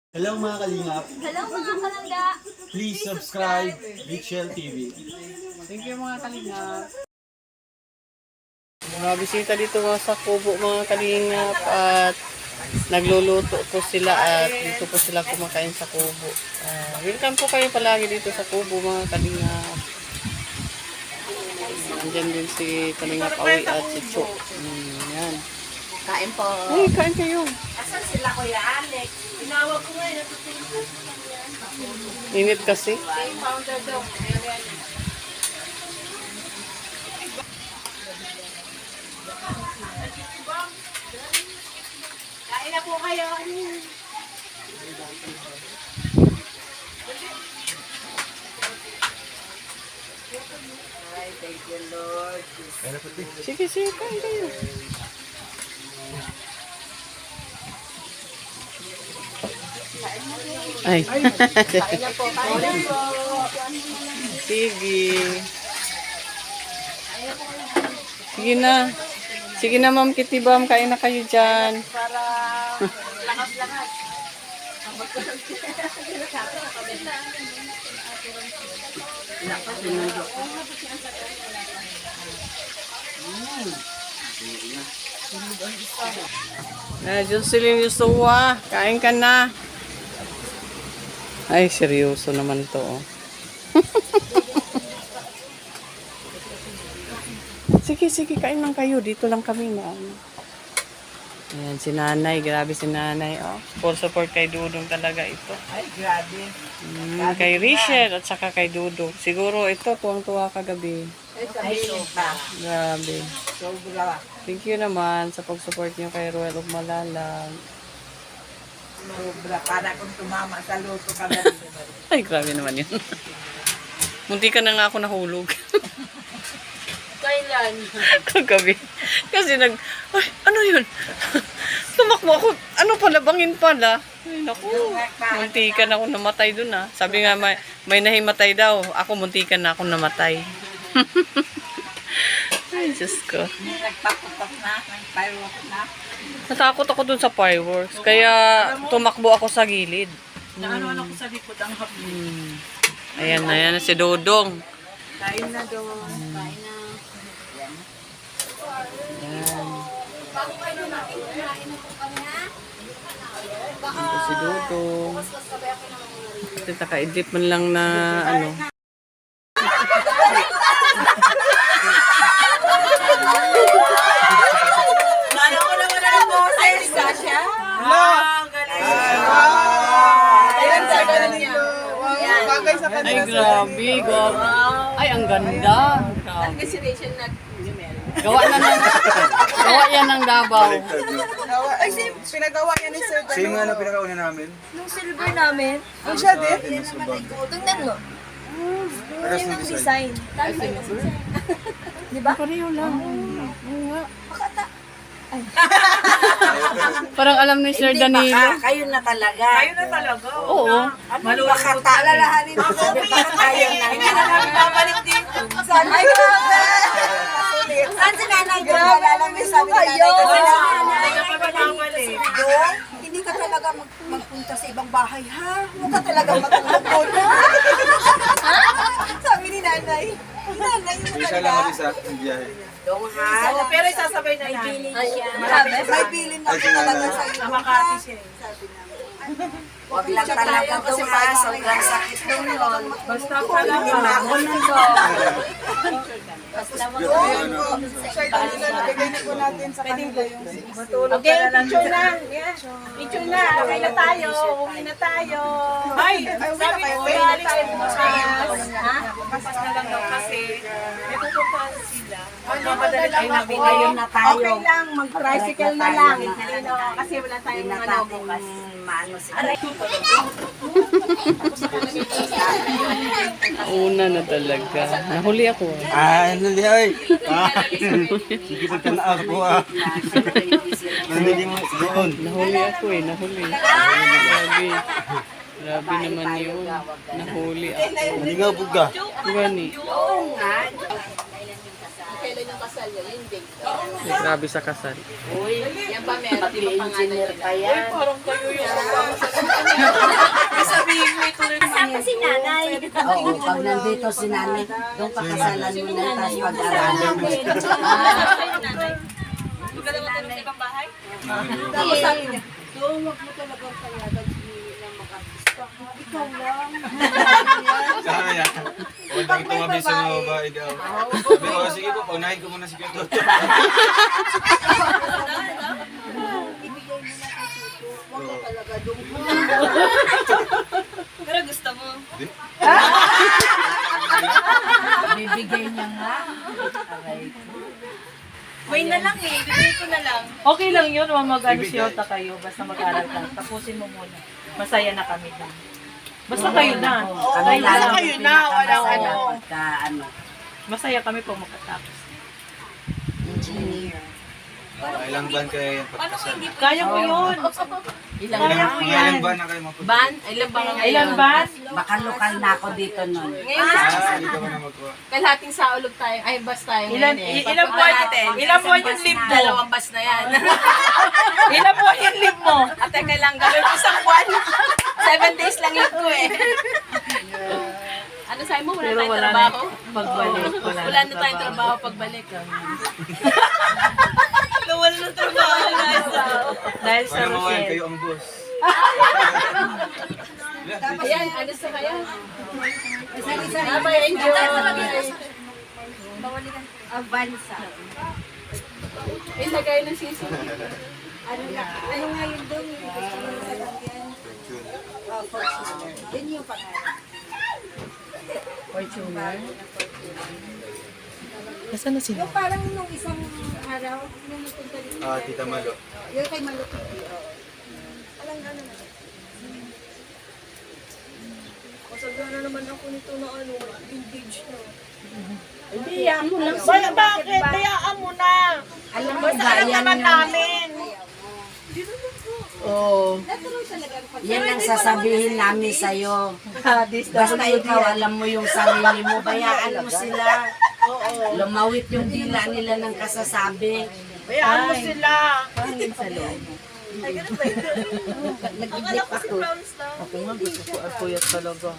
Hello mga kalingap, Hello mga kalangga! please subscribe Richel TV. Thank you mga kalingap. Mga bisita dito mga sa kubo mga kalingap at nagluluto po sila at dito po sila kumakain sa kubo. Welcome po kayo palagi dito sa kubo mga kalingap. Nandiyan din si Kalingap Awi at si Cho. Yan. Kain po. Uy, kain kayo. Asan sila Kuya Alex? Tinawag ko ngayon. Init kasi. Founder daw. Kain na po kayo. Ay, thank you Lord. Sige, sige, kain kayo. Ay. Kain na po. Kain na po. Sige. Sige na. Sige na, Ma'am Kitty Bam. Kain na kayo dyan. Para lakas-lakas. Jocelyn Yusuwa. Kain ka na. Ay, seryoso naman to. Oh. Sige, sige. Kain lang kayo. Dito lang kami na. Ayan, si nanay. Grabe si nanay. Oh. Full support kay Dudong talaga ito. Ay, grabe. Kay Richard at saka kay Dudong. Siguro ito, tuwang-tuwa kagabi. Ay, sobra. Grabe. Sobra. Thank you naman sa pag-support niyo kay Ruel of Malalag. Sobra. Para kung tumama sa luto ka na Ay, grabe naman yun. Munti ka na nga ako nahulog. Kailan? Kagabi. Kasi ay, ano yun? Tumakbo ako. Ano pala, bangin pala. Ay, naku. Munti ka na ako namatay dun ah. Sabi nga, may nahimatay daw. Ako, munti ka na ako namatay. Ay, Diyos ko. Nagpaputok na, nagfirework na. Natakot ako dun sa fireworks. Kaya tumakbo ako sa gilid. Ano ko sa likod ang happy. Ayan, ayan na si Dodong. Kain na doon. Kain na. Ayan. Ito si Dodong. Kasi naka-edit man lang na ano. Kala ko naman na ng boses. Sasha? Wow, galing. Ayan, sa ganun niya. Bagay sa Ay, grabe. Grabe. Ay, ang ganda. Grabe. Kasi Rachel nag... Gawa na ng... Gawa yan ng Davao. Ay, pinagawa niya ni Sir. Sino nga na pinakauna namin? Yung silver namin, Yung siya din? tingnan mo. Paras Yun ng ang design. design. Di ba? Pareho lang. Parang alam ni Sir Danilo. Kayo na talaga. Kayo na talaga. Oo. Malulungkota. Alalahanin mo. Kayo na. Hindi na namin babalik dito. Saan? Ay, grabe. Saan si nanay? Grabe. Alam mo sabi ni nanay. Kasi nanay. Doon, hindi ka talaga magpunta sa ibang bahay, ha? Huwag ka talaga matulog doon. Sabi ni nanay. Nanay mo Isa lang talaga. mag-isa ang biyahe. Pero isasabay na namin. May bilin na talaga sa iyo. Makati siya. Sabi namin. Huwag lang talaga kasi sobrang sakit doon yun. Basta talaga. Basta Sir, Danilo, nabigay na po natin sa kanila yung okay, picture na. Picture na. Okay na tayo. Uwi na tayo. Ay, sabi ko, galing sa bukas. Ha? Bukas na lang daw kasi. May pupuntahan sila. Ay, nabigayon na tayo. Okay lang, mag-tricycle na lang. Kasi wala tayong ano bukas. Maano sila. Una na talaga. Nahuli ako. Ano di ay? Sige pagkanaan ko Nandiyan mo doon. Nahuli ako eh. Nahuli. Grabe. Grabe naman yun. Nahuli ako. Hindi nga buga. Gani. Kailan yung kasal Grabe sa kasal. Yan ba meron? Di ba pangalan pa yan? Parang kayo yung Sabihin mo ito rin. Kasama si nanay. Oo, pag nandito si nanay, doon pakasalan mo na, tapos pag-aralin mo. Huwag ka naman tulong sa ibang bahay? Tapos sabi niya, doon wag mo talagang payagan na makapista. Ikaw lang. Kaya. Huwag nang tumabi sa mga babae daw. Sabi ko, sige po, paunahin ko muna si Kuya Toto. Ibigay mo na kay Tito. Wag ka talaga doon. Pero gusto mo. Bibigay niya nga. Aray. May na lang eh. Bibigay ko na lang. Okay lang yun, huwag mag-ano siyota kayo, basta mag-aral ka. Tapusin mo muna. Masaya na kami na. Basta kayo na. Kami lang kayo yung na, walang pinakamasaya ano. pagka ano. Masaya kami po makatapos. Ilang ban kayo yung pagkasal? Kaya mo yun. Mga ilang ban na kayo mapunta? Ban? Ilan ba nga Ilan ba? Baka lokal na ako dito nun. Dito ko na magkuha. Kalahating saulog tayo. Ay, bus tayo Ilan, ngayon eh. ilan buwan, ilan buwan yung leave mo? Dalawang bus na yan. Ilan buwan yung leave mo? At teka lang, gawin ko isang buwan. 7 days lang ito eh. Ano sa'yo mo? Wala Pero tayong wala na trabaho? pagbalik. Wala na tayong trabaho pagbalik. Wala na trabaho guys. Dahil sa Para makain Rochelle. kayo ang boss. Ayan, ano sa kaya? Bye-bye, enjoy. Ang bansa. Ilagay ng sisi. Ano nga yun doon? Yung gusto mo sa sakyan? Fortuner. Yun yung pangalan. Fortuner. Nasaan na sila? Yung parang nung isang araw, nung napunta dito. Tita Malo. Yung kay Malupiti. Alang gano'n na. Kasagana naman ako nito na ano, vintage na. Hayaan mo lang. Bakit? Hayaan mo na. Alam mo ba, yan yung, Oo. yan ang sasabihin namin sa'yo. Basta ikaw alam mo yung sarili mo, bayaan mo sila. Lumawit yung dila nila ng kasasabi. Hayaan mo sila. Ako nga gusto ko ang puyat talaga.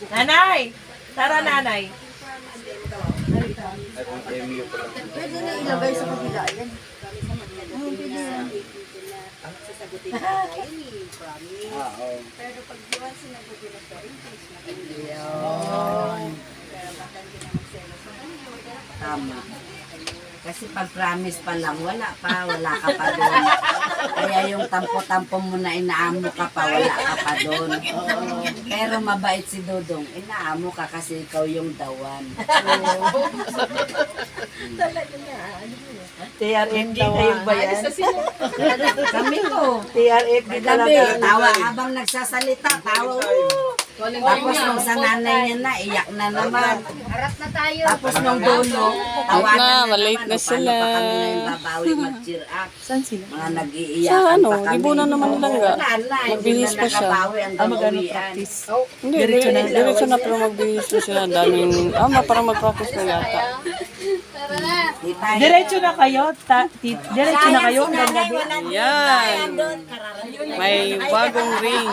Nanay! Tara nanay. Ay, kung MU pa lang. Pwede na ilagay sa kabila. Yan. Sasagutin ko na yun eh. Promise. Oo. Pero pag diwan sinagot nila sa English, pero matanda na magselos sa kanyo. Tama. Kasi pag promise pa lang, wala ka pa doon. Kaya yung tampo-tampo mo na inaamo ka pa, wala ka pa doon. Pero mabait si Dudong, inaamo ka kasi ikaw yung dawan. TRFD kayo ba yan? Kami ko. TRFD Gabi, talaga. tawa habang nagsasalita, tawa. Tapos nung sa nanay niya na, iyak na naman. Harap na tayo. Tapos nung dulo, tawanan na, na malate naman. na O, sila. Paano pa kami ngayon babawi mag-cheer up? Saan sila? Mga nag-iiyakan Sa ano, pa kami. libunan naman Oo, lang nga. wala na, hindi Magbihis na pa siya. nakabawi hanggang Magano uwian. practice? Hindi, diretso na pero magbihis na sila. Daming, parang mag-practice na yata. Di tayo. Diretso na kayo? Diretso na kayo? Hanggang gabi? Yan. May bagong ring.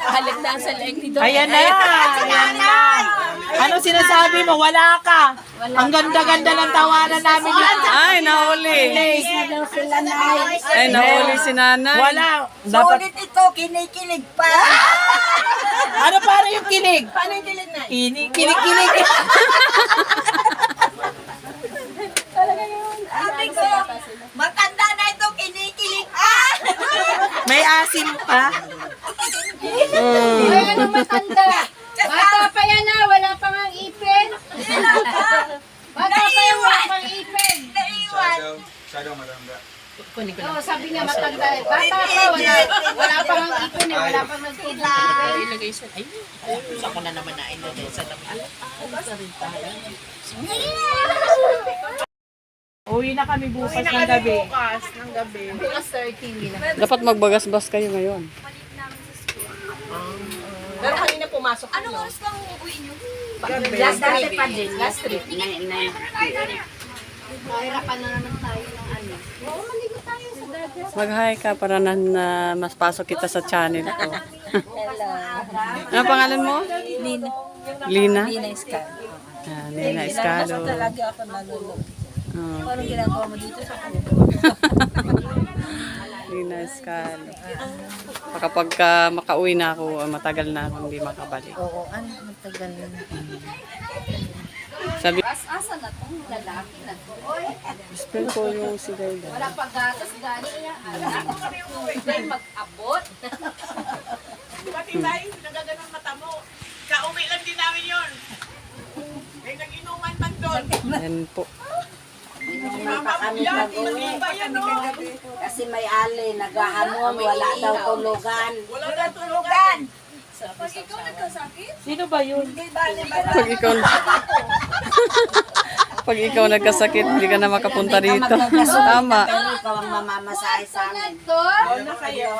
Halagdaan sa leeg ni Doc. Ayan na! Ayan na! Ano sinasabi mo? Wala ka! Ang ganda-ganda ng tawanan namin dito. Ay, nahuli. Ay, nahuli si nanay. Wala. Dapat, ito, kinikilig pa. ano para yung kilig? Paano yung kilig na? Kilig-kilig. Matanda na ito, kinikilig pa. May asim pa. Ano matanda? Bata pa yan na, wala pang ang ipin. Bata pa yan, wala pang ipin. Shadow, matanda. Oo, sabi niya matanda. Bata pa, wala pang ang ipin eh, wala pang nagtila. Uwi na kami bukas ng gabi. Bukas 30. Dapat magbagasbas kayo ngayon. Pero kanina pumasok. Anong oras pa uuwi niyo? Last dati pa din. Last trip. Mahirapan na naman tayo ng ano. Oo, maligo tayo sa dagat. Mag-hi ka para na mas pasok kita sa channel ko. Ano pangalan mo? Lina. Lina? Lina Escal. Ah, Lina Escalo. Lagi ako nalulog. Oh. Anong ginagawa mo dito sa kubo? Lina Escalo. Kapag makauwi na ako, matagal na ako hindi makabalik. Oo, ano matagal na. Sabi, Asa na tong lalaki na to? Oy, spell ko yung sigay daw. wala pang gatas gani niya. Ay, mag-abot. Pati tayo, nagaganong mata mo. Kauwi lang din namin yun. May nag-inuman man doon. Yan po. Pa kami nag-uwi. Kasi may ali, nag-ahamon, wala daw tulugan. Wala na tulugan. Pag ikaw nagkasakit, Sino ba yun? Pag ikaw nagkasakit, hindi ka na makapunta Hindi ka dito. magkakasulit Tama. na pero ikaw ang mamamasahe sa amin. Doktor? Ano kayo?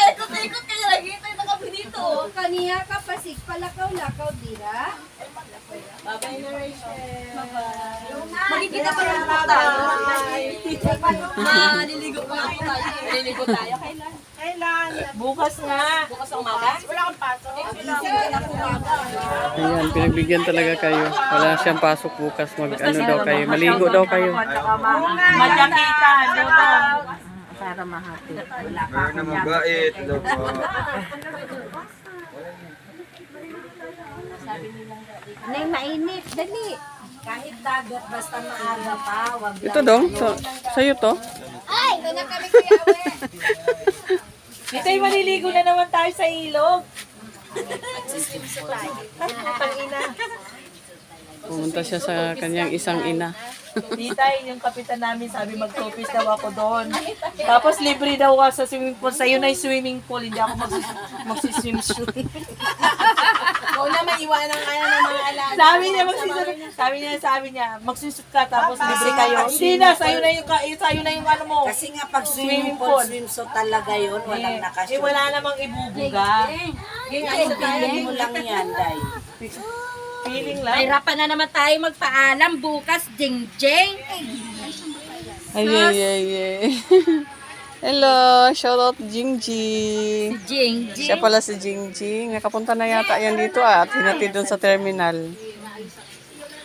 Ikot-ikot ka na lagi tayo nakabi dito. Kaniya ka pasig palakaw-lakaw dira. Bye-bye na Rachel. Magkikita pa rin po tayo. Maliligo pa ako tayo. Maliligo tayo. Kailan? Kailan? Bukas nga. Bukas ang umaga? Wala kang pasok. Ayan, pinagbigyan talaga kayo. Wala siyang pasok bukas. Mag-ano daw kayo. Maligo daw kayo. Madyakitan. Para mahati. Meron na mabait. Hello po. Nay, mainit. Dali. Kahit dagat, basta maaga pa, wag lang. Ito dong, sa'yo to. Ay, doon na kami kuya Awe. Itay, maliligo na naman tayo sa ilog. Pumunta siya sa kanyang isang ina. Itay, yung kapitan namin sabi mag-topis daw ako doon. Tapos libre daw ako sa swimming pool. Sa'yo na yung swimming pool, hindi ako magsiswim. Kung na maiwanan kaya ng mga alaga. Sabi niya, magsusut ka tapos libre kayo. Hindi na, sa'yo na yung ano mo. Kasi nga pag swimming pool, swimsuit talaga yun, walang Eh, nakashoot. wala namang ibubuga. Feeling mo lang yan, Day. Feeling lang. Mahirapan na naman tayo magpaalam bukas, Jing-Jing. Ay, ay, ay, ay. Hello, shout out Jingjing. Jing-Jing. Siya pala si Jingjing. Nakapunta na yata yan dito at hinatid doon sa terminal.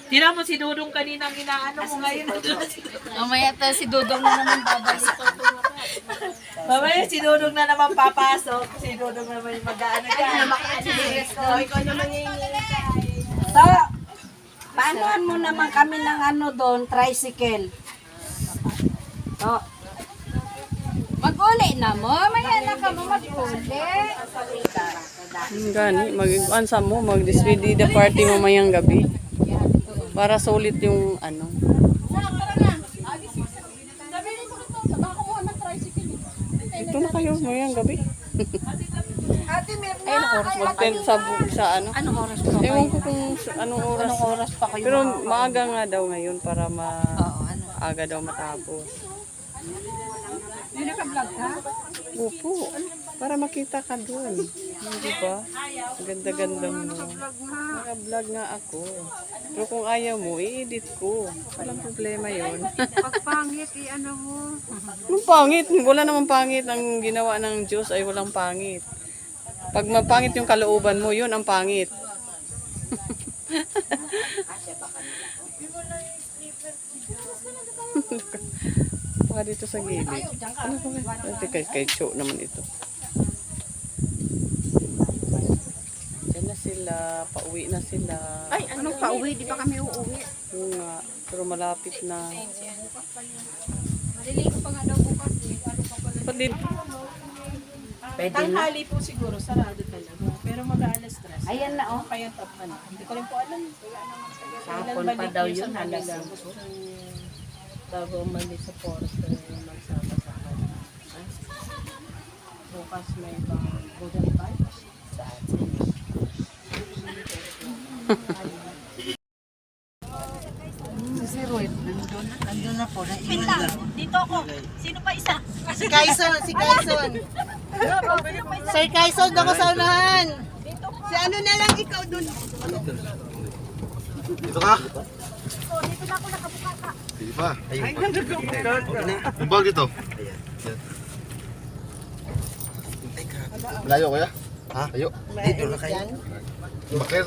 Tira mo si Dudong kaninang inaano mo ngayon. Mamaya tayo si Dudong na naman babalik. Mamaya si Dudong na naman papasok. Si Dudong na naman yung mag-aano dyan. Ikaw naman yung So, paanoan mo naman kami ng ano doon, tricycle. Oh, Mag-uli na mo. Maya na ka mo mag-uli. Gani, mag-ansa mo, mag-despedida party mamayang gabi. Para sulit yung ano. Ito na kayo mamayang gabi. Ayun oras mag-tent sa ano? Anong oras pa? Ewan ko kung anong oras. pa kayo? Pero maaga nga daw ngayon para aga daw matapos. Hindi naka-vlog ka? Opo, para makita ka doon. Hindi ba? Ganda-ganda mo. Naka-vlog nga ako. Pero kung ayaw mo, i-edit ko. Walang problema yon. Pag pangit, i-ano mo. Anong pangit? Wala namang pangit. Ang ginawa ng Diyos ay walang pangit. Pag mapangit yung kalooban mo, yun ang pangit. Baka dito sa gilid. Ano ba? Ito kay Cho naman ito. Diyan na sila. Pauwi na sila. Ay, anong pauwi? Di pa kami uuwi. Yung nga. Pero malapit na. Maliligo pa nga daw bukas. Ba't din? pwede na. tanghali po siguro, sarado talaga. Pero mag-aalas 3. Ayan na, oh. Kaya top ano. Hindi ko rin po alam. Hapon pa daw yun, alas 5. Bago umalis sa Porto, magsama-sama. Bukas may ibang Golden Vibes. Dito ako. Sino pa isa? Si Kaison. Sir Kaison, ako sa unahan. Dito po. Si ano na lang ikaw dun. Dito ka. Sige pa. Yung bag dito. Malayo kuya? Ha? Layo. Dito na kayo. Bakit?